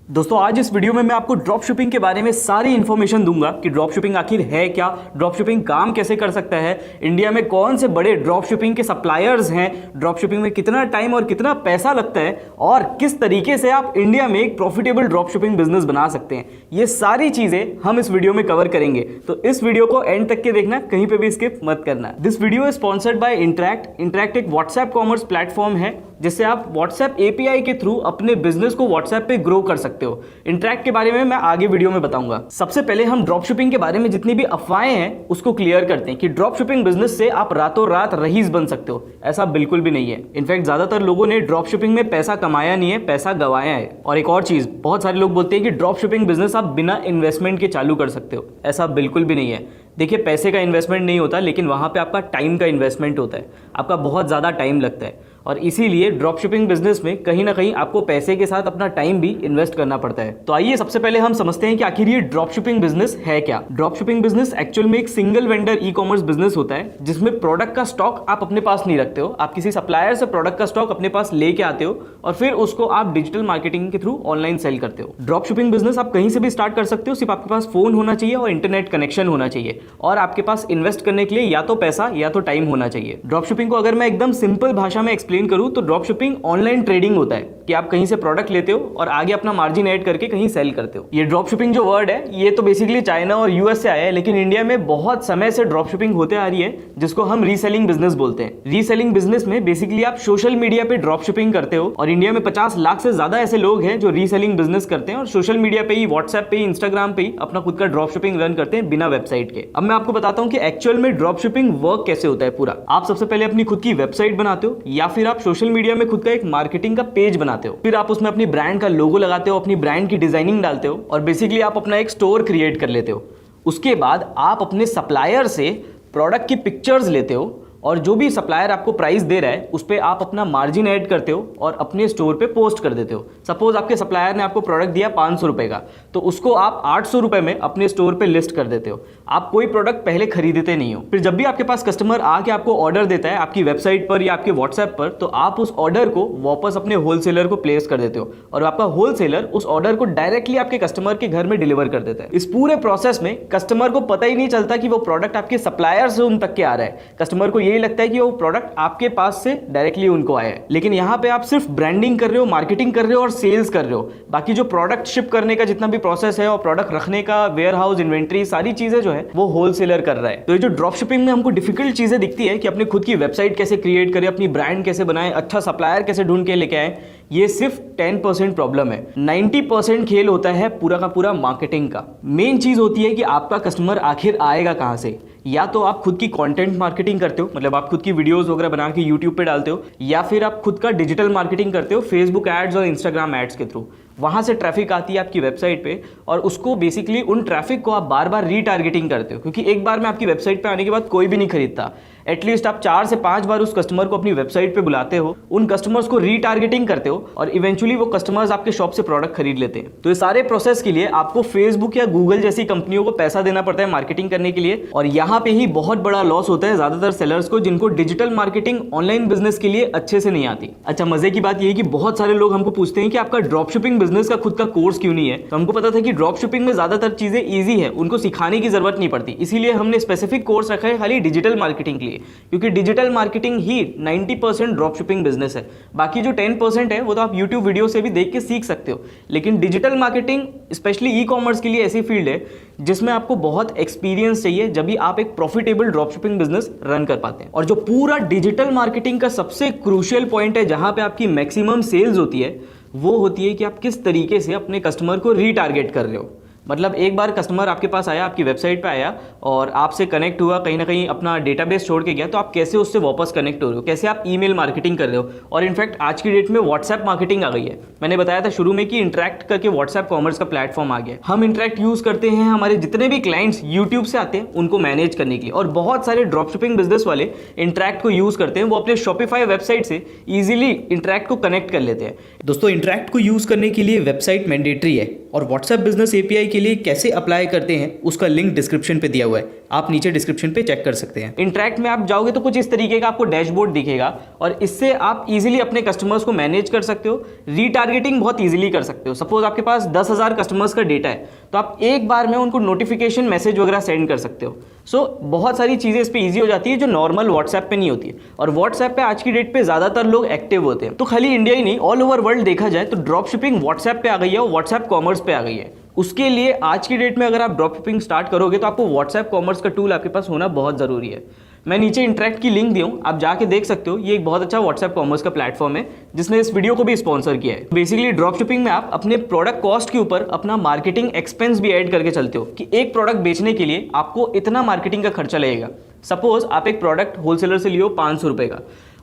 दोस्तों आज इस वीडियो में मैं आपको ड्रॉप शिपिंग के बारे में सारी इन्फॉर्मेशन दूंगा कि ड्रॉप शिपिंग आखिर है क्या, ड्रॉप शिपिंग काम कैसे कर सकता है, इंडिया में कौन से बड़े ड्रॉप शिपिंग के सप्लायर्स हैं, ड्रॉप शिपिंग में कितना टाइम और कितना पैसा लगता है और किस तरीके से आप इंडिया में एक प्रॉफिटेबल ड्रॉप शिपिंग बिजनेस बना सकते हैं। ये सारी चीजें हम इस वीडियो में कवर करेंगे, तो इस वीडियो को एंड तक के देखना, कहीं पे भी स्किप मत करना। This video is sponsored by interact. Interact एक व्हाट्सएप कॉमर्स प्लेटफॉर्म है जिससे आप व्हाट्सएप एपीआई के थ्रू अपने बिजनेस को व्हाट्सएप पे ग्रो कर सकते हो। इंटरैक्ट के बारे में मैं आगे वीडियो में बताऊंगा। सबसे पहले हम ड्रॉप शिपिंग के बारे में जितनी भी अफवाहें हैं उसको क्लियर करते हैं कि ड्रॉप शिपिंग बिजनेस से आप रातों रात रईस बन सकते हो। ऐसा बिल्कुल भी नहीं है। इनफैक्ट ज्यादातर लोगों ने ड्रॉप शिपिंग में पैसा कमाया नहीं है, पैसा गंवाया है। और एक और चीज, बहुत सारे लोग बोलते हैं कि ड्रॉप शिपिंग बिजनेस आप बिना इन्वेस्टमेंट के चालू कर सकते हो। ऐसा बिल्कुल भी नहीं है। देखिए, पैसे का इन्वेस्टमेंट नहीं होता, लेकिन वहां पे आपका टाइम का इन्वेस्टमेंट होता है। आपका बहुत ज़्यादा टाइम लगता है और इसीलिए ड्रॉप शिपिंग बिजनेस में कहीं ना कहीं आपको पैसे के साथ अपना टाइम भी इन्वेस्ट करना पड़ता है। तो आइए सबसे पहले हम समझते हैं कि आखिर ये ड्रॉप शिपिंग बिजनेस है क्या। ड्रॉप शिपिंग बिजनेस एक्चुअल में एक single vendor e commerce business होता है जिसमें प्रोडक्ट का स्टॉक आप अपने पास नहीं रखते हो। आप किसी सप्लायर से प्रोडक्ट का स्टॉक अपने पास लेके आते हो और फिर उसको आप डिजिटल मार्केटिंग के थ्रू ऑनलाइन सेल करते हो। ड्रॉप शिपिंग बिजनेस आप कहीं से भी स्टार्ट कर सकते हो, सिर्फ आपके पास फोन होना चाहिए और इंटरनेट कनेक्शन होना चाहिए और आपके पास इन्वेस्ट करने के लिए या तो पैसा या तो टाइम होना चाहिए। ड्रॉप शिपिंग को अगर मैं एकदम सिंपल भाषा में एक्सप्लेन करूं तो ड्रॉप शिपिंग ऑनलाइन ट्रेडिंग होता है कि आप कहीं से प्रोडक्ट लेते हो और आगे अपना मार्जिन ऐड करके कहीं सेल करते हो। ये ड्रॉप शिपिंग जो वर्ड है ये तो बेसिकली चाइना और यूएस से आया है, लेकिन इंडिया में बहुत समय से ड्रॉप शिपिंग होते आ रही है जिसको हम रीसेलिंग बिजनेस बोलते हैं। रीसेलिंग बिजनेस में बेसिकली आप सोशल मीडिया पे ड्रॉप शिपिंग करते हो और इंडिया में 50 लाख से ज्यादा ऐसे लोग हैं जो रीसेलिंग बिजनेस करते हैं और सोशल मीडिया पे ही, व्हाट्सएप पे ही, इंस्टाग्राम पे ही अपना खुद का ड्रॉप शिपिंग रन करते हैं बिना वेबसाइट के। अब मैं आपको बताता हूं कि एक्चुअल में ड्रॉप शिपिंग वर्क कैसे होता है पूरा। आप सबसे पहले अपनी खुद की वेबसाइट बनाते हो या फिर आप सोशल मीडिया में खुद का एक मार्केटिंग का पेज बनाते हो। फिर आप उसमें अपनी ब्रांड का लोगो लगाते हो, अपनी ब्रांड की डिजाइनिंग डालते हो और बेसिकली आप अपना एक स्टोर क्रिएट कर लेते हो। उसके बाद आप अपने सप्लायर से प्रोडक्ट की पिक्चर्स लेते हो और जो भी सप्लायर आपको प्राइस दे रहा है उस पर आप अपना मार्जिन ऐड करते हो और अपने स्टोर पे पोस्ट कर देते हो। सपोज आपके सप्लायर ने आपको प्रोडक्ट दिया 500 रुपए का, तो उसको आप 800 रुपए में अपने स्टोर पे लिस्ट कर देते हो। आप कोई प्रोडक्ट पहले खरीदते नहीं हो। फिर जब भी आपके पास कस्टमर आके आपको ऑर्डर देता है आपकी वेबसाइट पर या आपके व्हाट्सएप पर, तो आप उस ऑर्डर को वापस अपने होलसेलर को प्लेस कर देते हो और आपका होलसेलर उस ऑर्डर को डायरेक्टली आपके कस्टमर के घर में डिलीवर कर देता है। इस पूरे प्रोसेस में कस्टमर को पता ही नहीं चलता कि वो प्रोडक्ट आपके सप्लायर से उन तक के आ रहा है। कस्टमर को यही लगता है कि वो प्रोडक्ट आपके पास से डायरेक्टली उनको आया है। लेकिन यहां पे आप सिर्फ ब्रांडिंग कर रहे हो, मार्केटिंग कर रहे हो और सेल्स कर रहे हो। बाकी जो प्रोडक्ट शिप करने का जितना भी प्रोसेस है और प्रोडक्ट रखने का वेयर हाउस, इन्वेंट्री, सारी चीजें जो है वो होलसेलर कर रहा है। तो ये जो ड्रॉप शिपिंग में हमको डिफिकल्ट चीजें दिखती है कि अपने खुद की वेबसाइट कैसे क्रिएट करें, अपनी ब्रांड कैसे बनाएं, अच्छा सप्लायर कैसे ढूंढ के लेके आए, ये सिर्फ 10% प्रॉब्लम है। 90% खेल होता है पूरा का पूरा मार्केटिंग का। मेन चीज होती है कि आपका कस्टमर आखिर आएगा कहां से। या तो आप खुद की कंटेंट मार्केटिंग करते हो, मतलब आप खुद की वीडियोस वगैरह बना के यूट्यूब पे डालते हो, या फिर आप खुद का डिजिटल मार्केटिंग करते हो फेसबुक एड्स और इंस्टाग्राम एड्स के थ्रू। वहां से ट्रैफिक आती है आपकी वेबसाइट पे और उसको बेसिकली उन ट्रैफिक को आप बार बार रीटारगेटिंग करते हो, क्योंकि एक बार में आपकी वेबसाइट पे आने के बाद कोई भी नहीं खरीदता। एटलीस्ट आप 4 से 5 बार उस कस्टमर को अपनी वेबसाइट पे बुलाते हो, उन कस्टमर्स को रीटारगेटिंग करते हो और इवेंचुअली वो कस्टमर्स आपके शॉप से प्रोडक्ट खरीद लेते हैं। तो ये सारे प्रोसेस के लिए आपको फेसबुक या गूगल जैसी कंपनियों को पैसा देना पड़ता है मार्केटिंग करने के लिए, और यहाँ पे ही बहुत बड़ा लॉस होता है ज्यादातर सेलर्स को जिनको डिजिटल मार्केटिंग ऑनलाइन बिजनेस के लिए अच्छे से नहीं आती। अच्छा, मजे की बात यह है कि बहुत सारे लोग हमको पूछते हैं कि आपका ड्रॉप शिपिंग बिजनेस का खुद का कोर्स क्यों नहीं है। तो हमको पता था कि ड्रॉप शिपिंग में ज्यादातर चीजें ईजी है, उनको सिखाने की जरूरत नहीं पड़ती, इसीलिए हमने स्पेसिफिक कोर्स रखा है खाली डिजिटल मार्केटिंग के लिए, क्योंकि डिजिटल मार्केटिंग ही 90% ड्रॉप शिपिंग बिजनेस है। बाकी जो 10% है वो तो आप यूट्यूब वीडियो से भी देख के सीख सकते हो। लेकिन digital marketing specially e commerce के लिए ऐसी फील्ड है जिसमें आपको बहुत एक्सपीरियंस चाहिए, जब भी आप एक profitable drop shipping business run कर पाते हैं। और जो पूरा डिजिटल मार्केटिंग का सबसे क्रूशियल पॉइंट है, जहां पे आपकी मैक्सिमम सेल्स होती है, वो होती है कि आप किस तरीके से अपने कस्टमर को रीटारगेट कर रहे हो। मतलब एक बार कस्टमर आपके पास आया, आपकी वेबसाइट पे आया और आपसे कनेक्ट हुआ, कहीं ना कहीं अपना डेटाबेस छोड़ के गया, तो आप कैसे उससे वापस कनेक्ट हो रहे हो, कैसे आप ईमेल मार्केटिंग कर रहे हो। और इनफैक्ट आज की डेट में व्हाट्सएप मार्केटिंग आ गई है। मैंने बताया था शुरू में कि इंटरैक्ट करके व्हाट्सएप कॉमर्स का प्लेटफॉर्म आ गया। हम इंटरैक्ट यूज करते हैं हमारे जितने भी क्लाइंट्स यूट्यूब से आते हैं उनको मैनेज करने के लिए, और बहुत सारे ड्रॉप शिपिंग बिजनेस वाले इंटरैक्ट को यूज करते हैं। वो अपने शॉपिफाई वेबसाइट से इजीली इंटरैक्ट को कनेक्ट कर लेते हैं। दोस्तों, इंटरैक्ट को यूज करने के लिए वेबसाइट मैंडेटरी है। और व्हाट्सएप बिजनेस एपीआई के लिए कैसे अप्लाई करते हैं उसका लिंक डिस्क्रिप्शन पे दिया हुआ है, आप नीचे डिस्क्रिप्शन पे चेक कर सकते हैं। इंटरैक्ट में आप जाओगे तो कुछ इस तरीके का आपको डैशबोर्ड दिखेगा और इससे आप इजीली अपने कस्टमर्स को मैनेज कर सकते हो, रीटारगेटिंग बहुत इजीली कर सकते हो। सपोज आपके पास 10,000 कस्टमर्स का डेटा है तो आप एक बार में उनको नोटिफिकेशन मैसेज वगैरह सेंड कर सकते हो। सो बहुत सारी चीज़ें इस पे ईजी हो जाती है जो नॉर्मल व्हाट्सएप पे नहीं होती है। और व्हाट्सएप पे आज की डेट पे ज़्यादातर लोग एक्टिव होते हैं। तो खाली इंडिया ही नहीं, ऑल ओवर वर्ल्ड देखा जाए तो ड्रॉप शिपिंग व्हाट्सएप पे आ गई है और व्हाट्सएप कॉमर्स पे आ गई है। उसके लिए आज की डेट में अगर आप ड्रॉप शिपिंग स्टार्ट करोगे तो आपको व्हाट्सएप कॉमर्स का टूल आपके पास होना बहुत ज़रूरी है। मैं नीचे इंटरैक्ट की लिंक दी हूँ, आप जाके देख सकते हो। ये एक बहुत अच्छा व्हाट्सएप कॉमर्स का प्लेटफॉर्म है जिसने इस वीडियो को भी स्पॉन्सर किया है। बेसिकली ड्रॉप शिपिंग में आप अपने प्रोडक्ट कॉस्ट के ऊपर अपना मार्केटिंग एक्सपेंस भी ऐड करके चलते हो कि एक प्रोडक्ट बेचने के लिए आपको इतना मार्केटिंग का खर्चा लगेगा। सपोज आप एक प्रोडक्ट होलसेलर से लियो 500 रुपये का,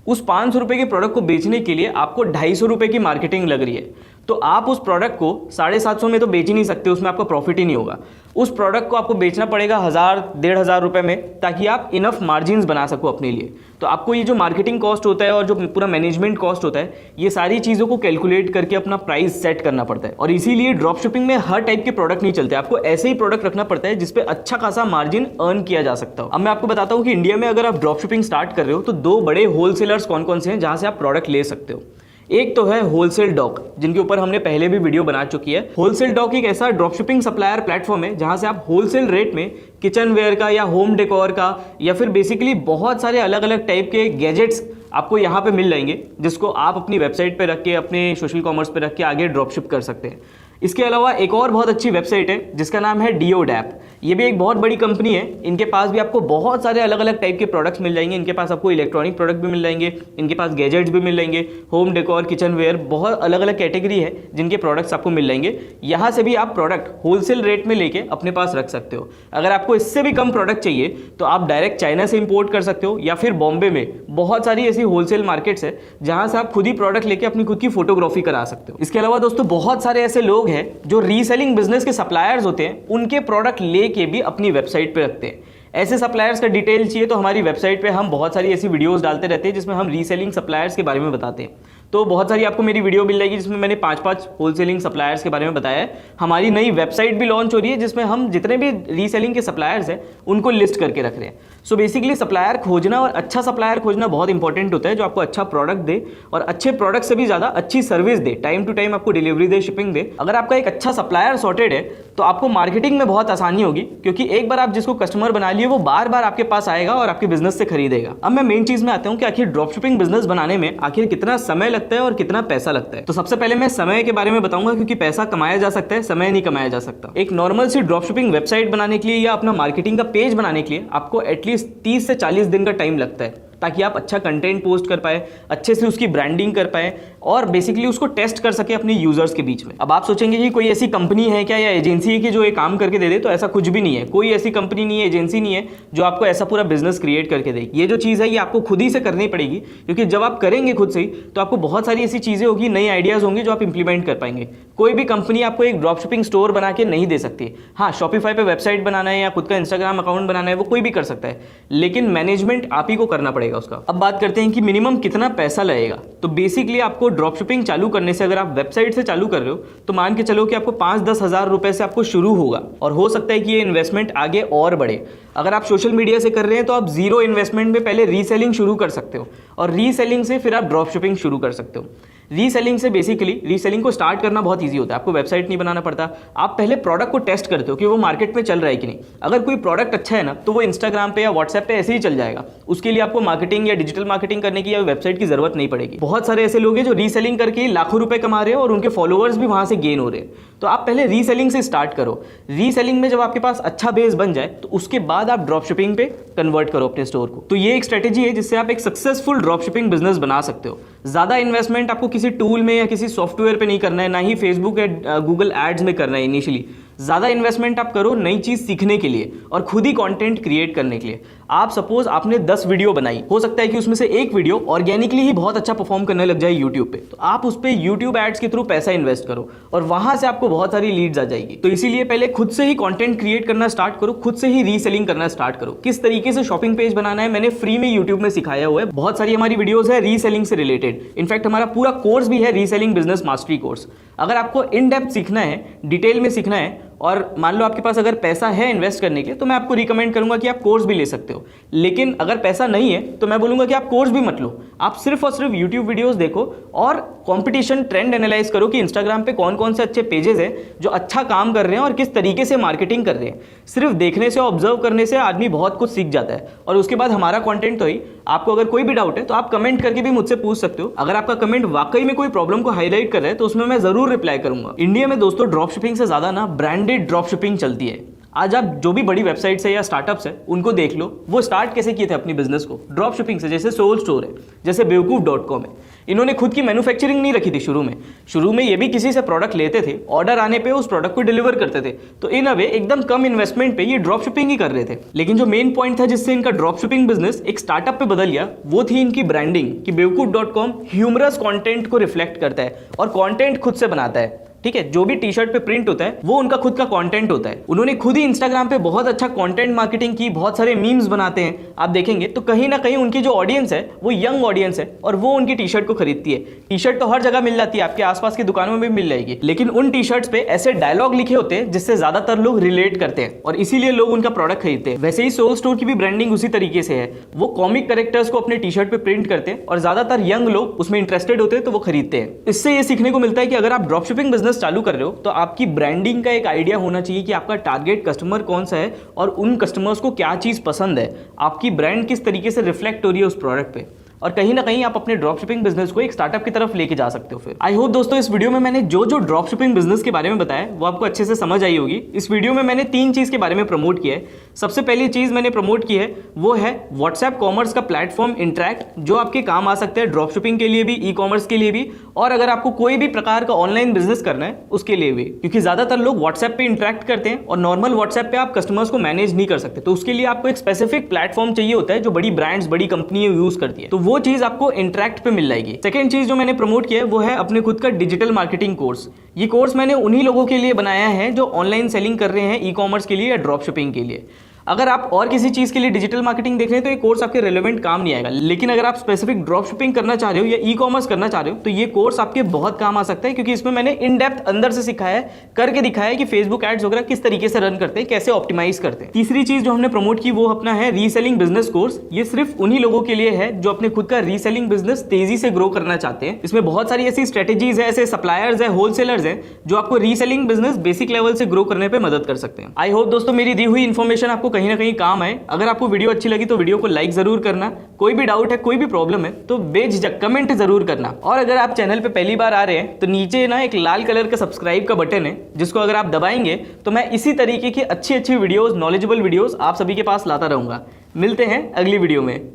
उस 500 रुपये के प्रोडक्ट को बेचने के लिए आपको 250 रुपये की मार्केटिंग लग रही है, तो आप उस प्रोडक्ट को 750 में तो बेच ही नहीं सकते, उसमें आपका प्रॉफिट ही नहीं होगा। उस प्रोडक्ट को आपको बेचना पड़ेगा 1000-1500 रुपये में ताकि आप इनफ मार्जिन्स बना सको अपने लिए। तो आपको ये जो मार्केटिंग कॉस्ट होता है और जो पूरा मैनेजमेंट कॉस्ट होता है, ये सारी चीज़ों को कैलकुलेट करके अपना प्राइस सेट करना पड़ता है। और इसीलिए ड्रॉप शिपिंग में हर टाइप के प्रोडक्ट नहीं चलते, आपको ऐसे ही प्रोडक्ट रखना पड़ता है जिसपे अच्छा खासा मार्जिन अर्न किया जा सकता हो। अब मैं आपको बताता हूँ कि इंडिया में अगर आप ड्रॉप शिपिंग स्टार्ट कर रहे हो तो 2 बड़े होलसेलर्स कौन कौन से हैं जहाँ से आप प्रोडक्ट ले सकते हो। एक तो है होलसेल डॉक, जिनके ऊपर हमने पहले भी वीडियो बना चुकी है। होलसेल डॉक एक ऐसा ड्रॉपशिपिंग सप्लायर प्लेटफॉर्म है जहां से आप होलसेल रेट में किचन वेयर का या होम डेकोर का या फिर बेसिकली बहुत सारे अलग अलग टाइप के गैजेट्स आपको यहाँ पे मिल जाएंगे, जिसको आप अपनी वेबसाइट पे रख के, अपने सोशल कॉमर्स पे रख के आगे ड्रॉपशिप कर सकते हैं। इसके अलावा एक और बहुत अच्छी वेबसाइट है जिसका नाम है डियोडैप। ये भी एक बहुत बड़ी कंपनी है। इनके पास भी आपको बहुत सारे अलग अलग टाइप के प्रोडक्ट्स मिल जाएंगे। इनके पास आपको इलेक्ट्रॉनिक प्रोडक्ट भी मिल जाएंगे, इनके पास गैजेट्स भी मिल जाएंगे, होम डेकोर, किचन वेयर, बहुत अलग अलग कैटेगरी है जिनके प्रोडक्ट्स आपको मिल जाएंगे। यहाँ से भी आप प्रोडक्ट होलसेल रेट में लेके अपने पास रख सकते हो। अगर आपको इससे भी कम प्रोडक्ट चाहिए तो आप डायरेक्ट चाइना से इंपोर्ट कर सकते हो, या फिर बॉम्बे में बहुत सारी ऐसी होलसेल मार्केट्स है जहाँ से आप खुद ही प्रोडक्ट लेके अपनी खुद की फोटोग्राफी करा सकते हो। इसके अलावा दोस्तों बहुत सारे ऐसे लोग हैं जो रीसेलिंग बिजनेस के सप्लायर्स होते हैं, उनके प्रोडक्ट लेके भी अपनी वेबसाइट पे रखते हैं। ऐसे सप्लायर्स का डिटेल चाहिए तो हमारी वेबसाइट पे हम बहुत सारी ऐसी वीडियोस डालते रहते हैं जिसमें हम रीसेलिंग सप्लायर्स के बारे में बताते हैं। तो बहुत सारी आपको मेरी वीडियो मिल जाएगी जिसमें मैंने 5-5 होलसेलिंग सप्लायर्स के बारे में बताया है। हमारी नई वेबसाइट भी लॉन्च हो रही है जिसमें हम जितने भी रीसेलिंग के सप्लायर्स हैं उनको लिस्ट करके रख रहे हैं। सो बेसिकली सप्लायर खोजना और अच्छा सप्लायर खोजना बहुत इंपॉर्टेंट होता है जो आपको अच्छा प्रोडक्ट दे और अच्छे प्रोडक्ट से भी ज़्यादा अच्छी सर्विस दे, टाइम टू टाइम आपको डिलीवरी दे, शिपिंग दे। अगर आपका एक अच्छा सप्लायर सॉर्टेड है तो आपको मार्केटिंग में बहुत आसानी होगी, क्योंकि एक बार आप जिसको कस्टमर बना लिए वो बार बार आपके पास आएगा और आपके बिजनेस से खरीदेगा। अब मैं मेन चीज में आता हूँ कि आखिर ड्रॉपशिपिंग बिजनेस बनाने में आखिर कितना समय लगता है और कितना पैसा लगता है। तो सबसे पहले मैं समय के बारे में बताऊंगा, क्योंकि पैसा कमाया जा सकता है, समय नहीं कमाया जा सकता। एक नॉर्मल सी ड्रॉपशिपिंग वेबसाइट बनाने के लिए या अपना मार्केटिंग का पेज बनाने के लिए आपको एटलीस्ट 30 से 40 दिन का टाइम लगता है, ताकि आप अच्छा कंटेंट पोस्ट कर पाए, अच्छे से उसकी ब्रांडिंग कर पाए और बेसिकली उसको टेस्ट कर सके अपने यूजर्स के बीच में। अब आप सोचेंगे कि कोई ऐसी कंपनी है क्या या एजेंसी है कि जो ये काम करके दे दे, तो ऐसा कुछ भी नहीं है। कोई ऐसी कंपनी नहीं है, एजेंसी नहीं है जो आपको ऐसा पूरा बिजनेस क्रिएट करके दे। ये जो चीज़ है ये आपको खुद ही से करनी पड़ेगी, क्योंकि जब आप करेंगे खुद से ही तो आपको बहुत सारी ऐसी चीज़ें होगी, नई आइडियाज़ होंगे जो आप इंप्लीमेंट कर पाएंगे। कोई भी कंपनी आपको एक ड्रॉपशिपिंग स्टोर बना के नहीं दे सकती। हाँ, शॉपिफाई पे वेबसाइट बनाना है या खुद का इंस्टाग्राम अकाउंट बनाना है वो कोई भी कर सकता है, लेकिन मैनेजमेंट आप ही को करना पड़ेगा उसका। अब बात करते हैं कि मिनिमम कितना पैसा लगेगा। तो बेसिकली आपको ड्रॉपशिपिंग चालू करने से, अगर आप वेबसाइट से चालू कर रहे हो तो मान के चलो कि आपको 5-10 हज़ार रुपए से आपको शुरू होगा, और हो सकता है कि ये इन्वेस्टमेंट आगे और बढ़े। अगर आप सोशल मीडिया से कर रहे हैं तो आप जीरो इन्वेस्टमेंट में पहले रीसेलिंग शुरू कर सकते हो, और रीसेलिंग से फिर आप ड्रॉपशिपिंग शुरू कर सकते हो। रीसेलिंग से बेसिकली रीसेलिंग को स्टार्ट करना बहुत इजी होता है, आपको वेबसाइट नहीं बनाना पड़ता। आप पहले प्रोडक्ट को टेस्ट करते हो कि वो मार्केट में चल रहा है कि नहीं। अगर कोई प्रोडक्ट अच्छा है ना तो वो इंस्टाग्राम पे या व्हाट्सएप पे ऐसे ही चल जाएगा, उसके लिए आपको मार्केटिंग या डिजिटल मार्केटिंग करने की या वेबसाइट की जरूरत नहीं पड़ेगी। बहुत सारे ऐसे लोग हैं जो रीसेलिंग करके लाखों रुपए कमा रहे हैं और उनके फॉलोअर्स भी वहां से गेन हो रहे हैं। तो आप पहले रीसेलिंग से स्टार्ट करो। रीसेलिंग में जब आपके पास अच्छा बेस बन जाए तो उसके बाद आप ड्रॉपशिपिंग पे कन्वर्ट करो अपने स्टोर को। तो ये एक स्ट्रेटेजी है जिससे आप एक सक्सेसफुल ड्रॉपशिपिंग बिजनेस बना सकते हो। ज्यादा इन्वेस्टमेंट आपको किसी टूल में या किसी सॉफ्टवेयर पे नहीं करना है, ना ही फेसबुक या गूगल एड्स में करना है इनिशियली। ज़्यादा इन्वेस्टमेंट आप करो नई चीज़ सीखने के लिए और खुद ही कंटेंट क्रिएट करने के लिए। आप सपोज आपने 10 वीडियो बनाई, हो सकता है कि उसमें से एक वीडियो ऑर्गेनिकली ही बहुत अच्छा परफॉर्म करने लग जाए यूट्यूब पे, तो आप उस पे यूट्यूब एड्स के थ्रू पैसा इन्वेस्ट करो और वहां से आपको बहुत सारी लीड्स आ जाएगी। तो इसीलिए पहले खुद से ही कंटेंट क्रिएट करना स्टार्ट करो, खुद से ही रीसेलिंग करना स्टार्ट करो। किस तरीके से शॉपिंग पेज बनाना है मैंने फ्री में यूट्यूब में सिखाया हुआ है। बहुत सारी हमारी वीडियोस है रीसेलिंग से रिलेटेड। इनफैक्ट हमारा पूरा कोर्स भी है रीसेलिंग बिजनेस मास्टरी कोर्स। अगर आपको इन डेप्थ सीखना है, डिटेल में सीखना है और मान लो आपके पास अगर पैसा है इन्वेस्ट करने के लिए, तो मैं आपको रिकमेंड करूंगा कि आप कोर्स भी ले सकते हो। लेकिन अगर पैसा नहीं है तो मैं बोलूंगा कि आप कोर्स भी मत लो, आप सिर्फ और सिर्फ यूट्यूब वीडियोस देखो और कंपटीशन ट्रेंड एनालाइज करो कि इंस्टाग्राम पे कौन कौन से अच्छे पेजेस हैं जो अच्छा काम कर रहे हैं और किस तरीके से मार्केटिंग कर रहे हैं। सिर्फ देखने से, ऑब्जर्व करने से आदमी बहुत कुछ सीख जाता है। और उसके बाद हमारा कंटेंट तो ही, आपको अगर कोई भी डाउट है तो आप कमेंट करके भी मुझसे पूछ सकते हो। अगर आपका कमेंट वाकई में कोई प्रॉब्लम को हाईलाइट कर रहा है तो उसमें मैं जरूर रिप्लाई करूंगा। इंडिया में दोस्तों ड्रॉप शिपिंग से ज्यादा ना ब्रांडेड ड्रॉप शिपिंग चलती है। आज आप जो भी बड़ी वेबसाइट्स है या स्टार्टअप्स है उनको देख लो, वो स्टार्ट कैसे किए थे अपनी बिजनेस को, ड्रॉप शिपिंग से। जैसे सोल स्टोर है, जैसे बेवकूफ.com है। इन्होंने खुद की मैन्युफैक्चरिंग नहीं रखी थी शुरू में ये भी किसी से प्रोडक्ट लेते थे, ऑर्डर आने पे उस प्रोडक्ट को डिलीवर करते थे। तो इन अ वे एकदम कम इन्वेस्टमेंट पे ये ड्रॉप शिपिंग ही कर रहे थे। लेकिन जो मेन पॉइंट था जिससे इनका ड्रॉप शिपिंग बिजनेस एक स्टार्टअप पे बदल गया, वो थी इनकी ब्रांडिंग। कि बेवकूफ.com ह्यूमरस कंटेंट को रिफ्लेक्ट करता है और कंटेंट खुद से बनाता है। ठीक है, जो भी टी शर्ट पे प्रिंट होता है वो उनका खुद का कंटेंट होता है। उन्होंने खुद ही इंस्टाग्राम पे बहुत अच्छा कंटेंट मार्केटिंग की, बहुत सारे मीम्स बनाते हैं। आप देखेंगे तो कहीं ना कहीं उनकी जो ऑडियंस है वो यंग ऑडियंस है और वो उनकी टी शर्ट को खरीदती है। टी शर्ट तो हर जगह मिल जाती है, आपके आसपास की दुकानों में भी मिल जाएगी, लेकिन उन टी शर्ट्स पे ऐसे डायलॉग लिखे होते हैं जिससे ज्यादातर लोग रिलेट करते हैं और इसीलिए लोग उनका प्रोडक्ट खरीदते हैं। वैसे ही सोल स्टोर की भी ब्रांडिंग उसी तरीके से है। वो कॉमिक कैरेक्टर्स को अपने टी शर्ट पे प्रिंट करते हैं और ज्यादातर यंग लोग उसमें इंटरेस्टेड होते हैं तो वो खरीदते हैं। इससे ये सीखने को मिलता है कि अगर आप ड्रॉप शिपिंग बिजनेस चालू कर रहे हो तो आपकी ब्रांडिंग का एक आइडिया होना चाहिए कि आपका टारगेट कस्टमर कौन सा है और उन कस्टमर्स को क्या चीज पसंद है, आपकी ब्रांड किस तरीके से रिफ्लेक्ट हो रही है उस प्रोडक्ट पे। और कहीं ना कहीं आप अपने ड्रॉप शिपिंग बिजनेस को एक स्टार्टअप की तरफ लेके जा सकते हो। फिर आई होप दोस्तों इस वीडियो में मैंने जो ड्रॉप शिपिंग बिजनेस के बारे में बताया वो आपको अच्छे से समझ आई होगी। इस वीडियो में मैंने 3 चीज के बारे में प्रमोट किया है। सबसे पहली चीज मैंने प्रमोट की है वो है व्हाट्सएप कॉमर्स का प्लेटफॉर्म इंटरैक्ट, जो आपके काम आ सकता है ड्रॉप शिपिंग के लिए भी, ई कॉमर्स के लिए भी, और अगर आपको कोई भी प्रकार का ऑनलाइन बिजनेस करना है उसके लिए भी। क्योंकि ज्यादातर लोग व्हाट्सएप पे इंटरैक्ट करते हैं और नॉर्मल व्हाट्सएप पे आप कस्टमर्स को मैनेज नहीं कर सकते, तो उसके लिए आपको एक स्पेसिफिक प्लेटफॉर्म चाहिए होता है जो बड़ी ब्रांड्स, बड़ी कंपनी यूज करती है। तो वो चीज आपको इंटरैक्ट पे मिल जाएगी। सेकंड चीज जो मैंने प्रमोट किया है वो है अपने खुद का डिजिटल मार्केटिंग कोर्स। ये कोर्स मैंने उन्हीं लोगों के लिए बनाया है जो ऑनलाइन सेलिंग कर रहे हैं ई कॉमर्स के लिए या ड्रॉप शिपिंग के लिए। अगर आप और किसी चीज के लिए डिजिटल मार्केटिंग देख रहे हैं तो ये कोर्स आपके रेलेवेंट काम नहीं आएगा, लेकिन अगर आप स्पेसिफिक ड्रॉप शिपिंग करना चाह रहे हो या ई कॉमर्स करना चाह रहे हो तो ये कोर्स आपके बहुत काम आ सकता है, क्योंकि इसमें मैंने इन डेप्थ अंदर से सिखाया है, करके दिखाया है कि फेसबुक एड्स वगैरह किस तरीके से रन करते हैं, कैसे ऑप्टिमाइज करते हैं। तीसरी चीज जो हमने प्रमोट की वो अपना है रीसेलिंग बिजनेस कोर्स। ये सिर्फ उन्हीं लोगों के लिए है जो अपने खुद का रीसेलिंग बिजनेस तेजी से ग्रो करना चाहते हैं। इसमें बहुत सारी ऐसी स्ट्रेटेजीज है, ऐसे सप्लायर्स है, होलसेलर्स है जो आपको रीसेलिंग बिजनेस बेसिक लेवल से ग्रो करने पर मदद कर सकते हैं। आई होप दोस्तों मेरी दी हुई इन्फॉर्मेशन आपको कहीं ना कहीं काम आए। अगर आपको वीडियो अच्छी लगी तो वीडियो को लाइक जरूर करना। कोई भी डाउट है, कोई भी प्रॉब्लम है तो बेझिझक कमेंट जरूर करना। और अगर आप चैनल पे पहली बार आ रहे हैं तो नीचे ना एक लाल कलर का सब्सक्राइब का बटन है, जिसको अगर आप दबाएंगे तो मैं इसी तरीके की अच्छी वीडियोस, नॉलेजेबल वीडियोस आप सभी के पास लाता रहूंगा। मिलते हैं अगली वीडियो में।